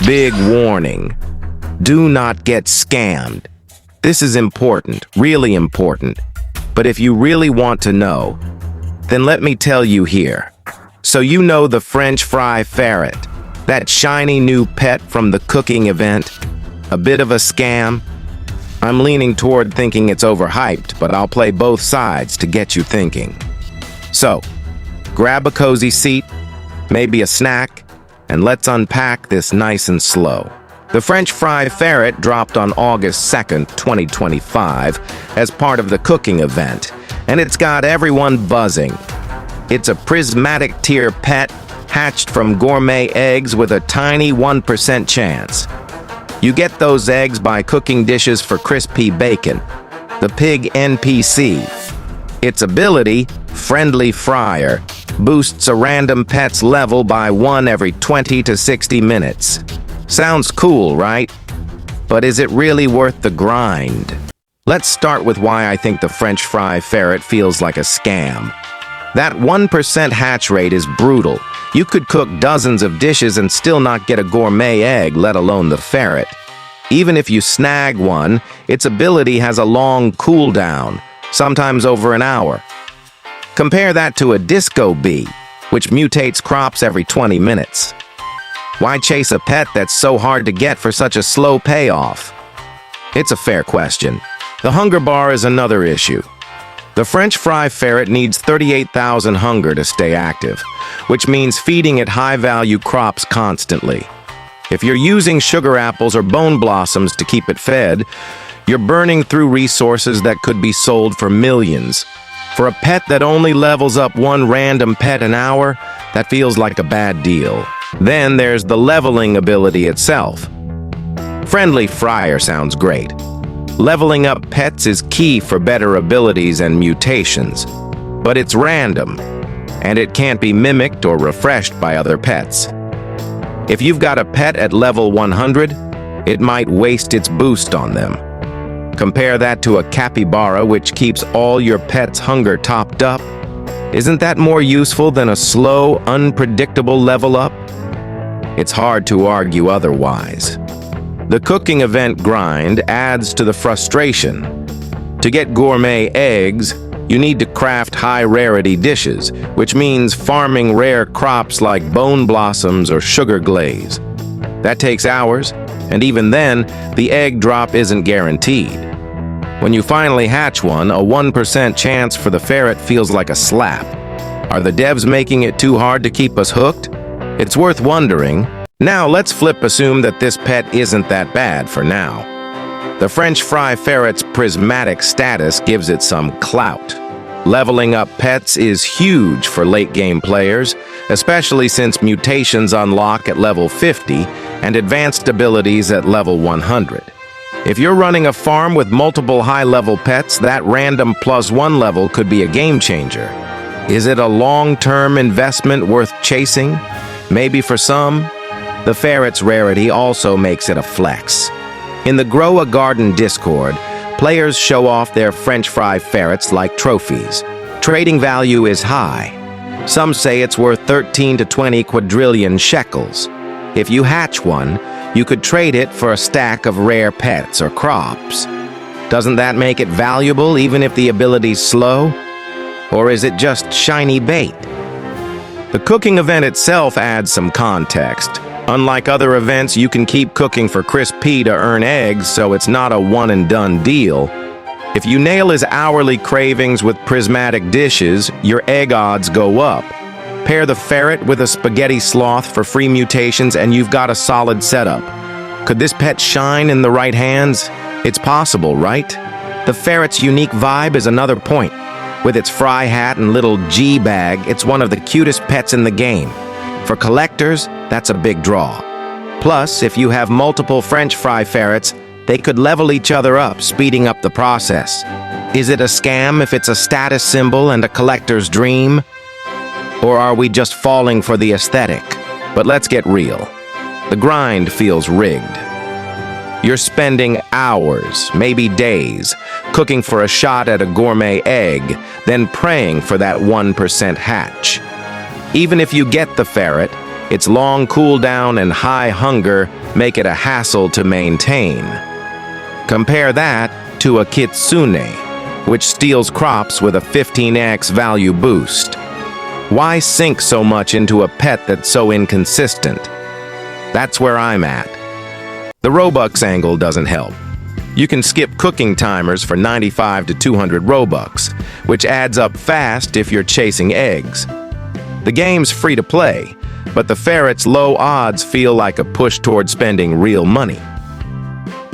Big warning. Do not get scammed. This is important, really important. But if you really want to know, then let me tell you here. So you know the French fry ferret, that shiny new pet from the cooking event? A bit of a scam? I'm leaning toward thinking it's overhyped, but I'll play both sides to get you thinking. So, grab a cozy seat, maybe a snack, and let's unpack this nice and slow. The French fry ferret dropped on August 2nd, 2025, as part of the cooking event, and it's got everyone buzzing. It's a prismatic tier pet hatched from gourmet eggs with a tiny 1% chance. You get those eggs by cooking dishes for crispy bacon, the pig NPC. Its ability, Friendly Fryer, boosts a random pet's level by 1 every 20 to 60 minutes. Sounds cool, right? But is it really worth the grind? Let's start with why I think the French fry ferret feels like a scam. That 1% hatch rate is brutal. You could cook dozens of dishes and still not get a gourmet egg, let alone the ferret. Even if you snag one, its ability has a long cooldown, sometimes over an hour. Compare that to a disco bee, which mutates crops every 20 minutes. Why chase a pet that's so hard to get for such a slow payoff? It's a fair question. The hunger bar is another issue. The French fry ferret needs 38,000 hunger to stay active, which means feeding it high-value crops constantly. If you're using sugar apples or bone blossoms to keep it fed, you're burning through resources that could be sold for millions. For a pet that only levels up one random pet an hour, that feels like a bad deal. Then there's the leveling ability itself. Friendly Fryer sounds great. Leveling up pets is key for better abilities and mutations, but it's random, and it can't be mimicked or refreshed by other pets. If you've got a pet at level 100, it might waste its boost on them. Compare that to a capybara, which keeps all your pet's hunger topped up. Isn't that more useful than a slow, unpredictable level up? It's hard to argue otherwise. The cooking event grind adds to the frustration. To get gourmet eggs, you need to craft high-rarity dishes, which means farming rare crops like bone blossoms or sugar glaze. That takes hours, and even then, the egg drop isn't guaranteed. When you finally hatch one, a 1% chance for the ferret feels like a slap. Are the devs making it too hard to keep us hooked? It's worth wondering. Now let's assume that this pet isn't that bad for now. The French fry ferret's prismatic status gives it some clout. Leveling up pets is huge for late-game players, especially since mutations unlock at level 50 and advanced abilities at level 100. If you're running a farm with multiple high-level pets, that random +1 level could be a game-changer. Is it a long-term investment worth chasing? Maybe for some. The ferret's rarity also makes it a flex. In the Grow a Garden Discord, players show off their French fry ferrets like trophies. Trading value is high. Some say it's worth 13 to 20 quadrillion shekels. If you hatch one, you could trade it for a stack of rare pets or crops. Doesn't that make it valuable even if the ability's slow? Or is it just shiny bait? The cooking event itself adds some context. Unlike other events, you can keep cooking for crispy to earn eggs, so it's not a one-and-done deal. If you nail his hourly cravings with prismatic dishes, your egg odds go up. Pair the ferret with a spaghetti sloth for free mutations and you've got a solid setup. Could this pet shine in the right hands? It's possible, right? The ferret's unique vibe is another point. With its fry hat and little G bag, it's one of the cutest pets in the game. For collectors, that's a big draw. Plus, if you have multiple French fry ferrets, they could level each other up, speeding up the process. Is it a scam if it's a status symbol and a collector's dream? Or are we just falling for the aesthetic? But let's get real. The grind feels rigged. You're spending hours, maybe days, cooking for a shot at a gourmet egg, then praying for that 1% hatch. Even if you get the ferret, Its long cooldown and high hunger make it a hassle to maintain. Compare that to a kitsune, which steals crops with a 15x value boost. Why sink so much into a pet that's so inconsistent? That's where I'm at. The Robux angle doesn't help. You can skip cooking timers for 95 to 200 Robux, which adds up fast if you're chasing eggs. The game's free to play, but the ferret's low odds feel like a push toward spending real money.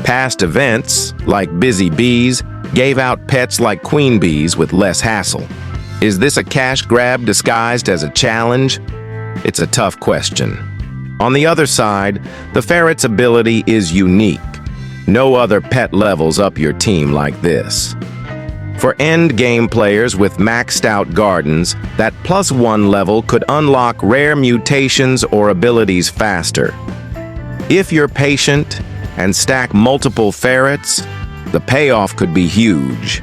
Past events, like Busy Bees, gave out pets like queen bees with less hassle. Is this a cash grab disguised as a challenge? It's a tough question. On the other side, the ferret's ability is unique. No other pet levels up your team like this. For end-game players with maxed-out gardens, that +1 level could unlock rare mutations or abilities faster. If you're patient and stack multiple ferrets, the payoff could be huge.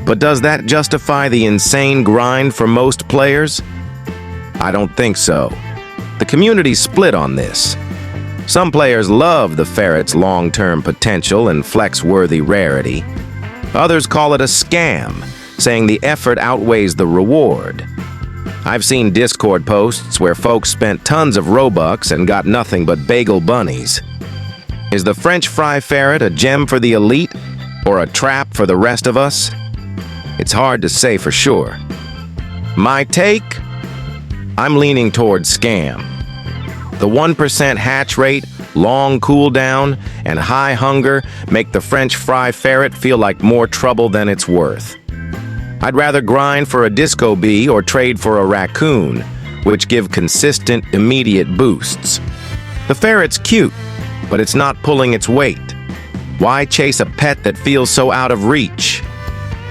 But does that justify the insane grind for most players? I don't think so. The community's split on this. Some players love the ferret's long-term potential and flex-worthy rarity. Others call it a scam, saying the effort outweighs the reward. I've seen Discord posts where folks spent tons of Robux and got nothing but bagel bunnies. Is the French fry ferret a gem for the elite or a trap for the rest of us? It's hard to say for sure. My take? I'm leaning towards scam. The 1% hatch rate, long cooldown, and high hunger make the French fry ferret feel like more trouble than it's worth. I'd rather grind for a disco bee or trade for a raccoon, which give consistent, immediate boosts. The ferret's cute, but it's not pulling its weight. Why chase a pet that feels so out of reach?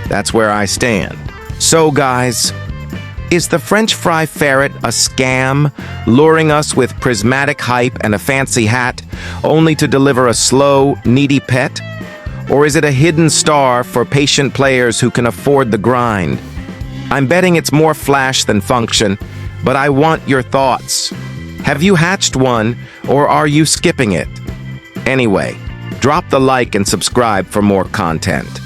That's where I stand. So guys, is the French fry ferret a scam, luring us with prismatic hype and a fancy hat, only to deliver a slow, needy pet? Or is it a hidden star for patient players who can afford the grind? I'm betting it's more flash than function, but I want your thoughts. Have you hatched one, or are you skipping it? Anyway, drop the like and subscribe for more content.